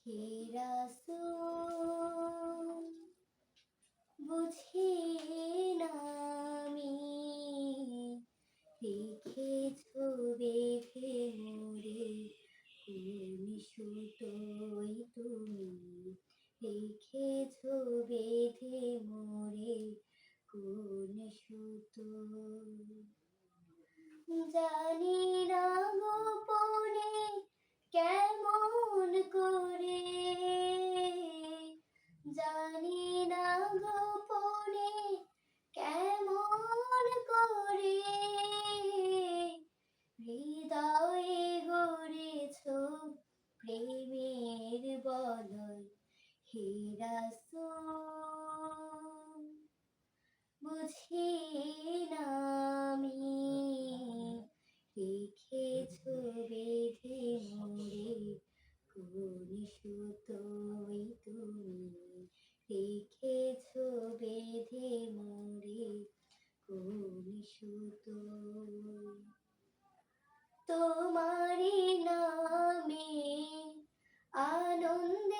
হে রাসূল বুঝি না আমি রেখেছো বেঁধে মোরে কোন সুতোয় তুমি রেখেছো বেঁধে মোরে কোন সুতোয় জানি না গোপনে কেমন করে জানি না গোপনে কেমন করে হৃদয়ে গড়েছো প্রেমের বলয় হে রাসূল বুঝি না আমি রেখেছো বেঁধে মোরে কোন সুতোয় তুমি রেখেছো বেঁধে মোরে কোন সুতোয় তোমারি নামে আনন্দ